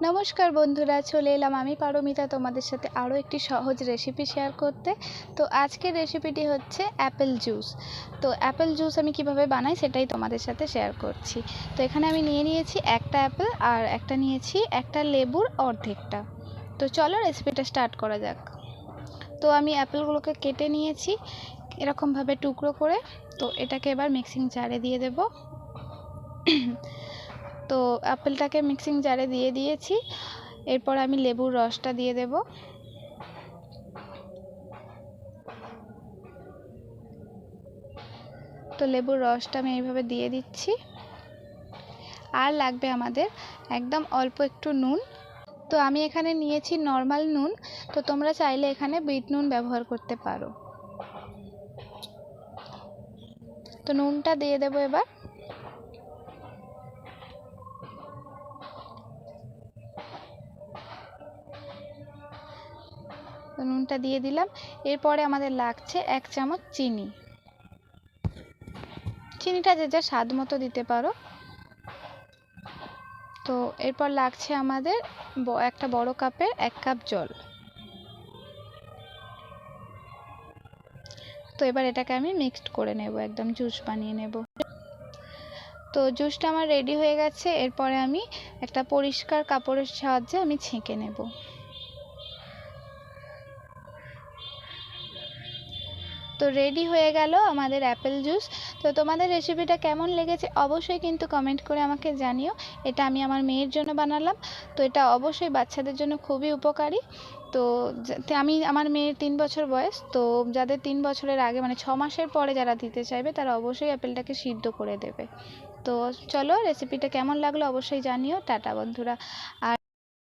নমস্কার বন্ধুরা, চলে এলাম আমি পারমিতা তোমাদের সাথে আরও একটি সহজ রেসিপি শেয়ার করতে। তো আজকের রেসিপিটি হচ্ছে অ্যাপেল জুস। তো অ্যাপেল জুস আমি কিভাবে বানাই সেটাই তোমাদের সাথে শেয়ার করছি। তো এখানে আমি নিয়েছি একটা অ্যাপেল আর নিয়েছি একটা লেবুর অর্ধেকটা। তো চলো রেসিপিটা স্টার্ট করা যাক। তো আমি অ্যাপেলগুলোকে কেটে নিয়েছি এরকমভাবে টুকরো করে। তো এটাকে এবার মিক্সিং জারে দিয়ে দেব। তো অ্যাপেলটাকে মিক্সিং জারে দিয়ে দিয়েছি। এরপর আমি লেবুর রসটা দিয়ে দেব। তো লেবুর রসটা আমি এইভাবে দিয়ে দিচ্ছি। আর লাগবে আমাদের একদম অল্প একটু নুন। তো আমি এখানে নিয়েছি নর্মাল নুন, তো তোমরা চাইলে এখানে বিট নুন ব্যবহার করতে পারো। তো নুনটা দিয়ে দেবো এবার। তো নুনটা দিয়ে দিলাম। এরপরে আমাদের লাগছে 1 চামচ চিনি। চিনিটা যে যা স্বাদ মতো দিতে পারো। তো এরপর লাগছে আমাদের একটা বড় কাপের 1 কাপ জল। তো এবার এটাকে আমি মিক্সড করে নেব, একদম জুস বানিয়ে নেব। তো জুসটা আমার রেডি হয়ে গেছে। এরপরে আমি একটা পরিষ্কার কাপড়ের সাহায্যে আমি ছেঁকে নেব। তো রেডি হয়ে গেল আমাদের অ্যাপেল জুস। তো তোমাদের রেসিপিটা কেমন লেগেছে অবশ্যই কিন্তু কমেন্ট করে আমাকে জানিও। এটা আমি আমার মেয়ের জন্য বানালাম। তো এটা অবশ্যই বাচ্চাদের জন্য খুবই উপকারী। তো আমার মেয়ের 3 বছর বয়স। তো যাদের 3 বছরের আগে মানে 6 মাসের পরে যারা দিতে চাইবে তারা অবশ্যই অ্যাপেলটাকে সিদ্ধ করে দেবে। তো চলো রেসিপিটা কেমন লাগলো অবশ্যই জানিও। টাটা বন্ধুরা। আর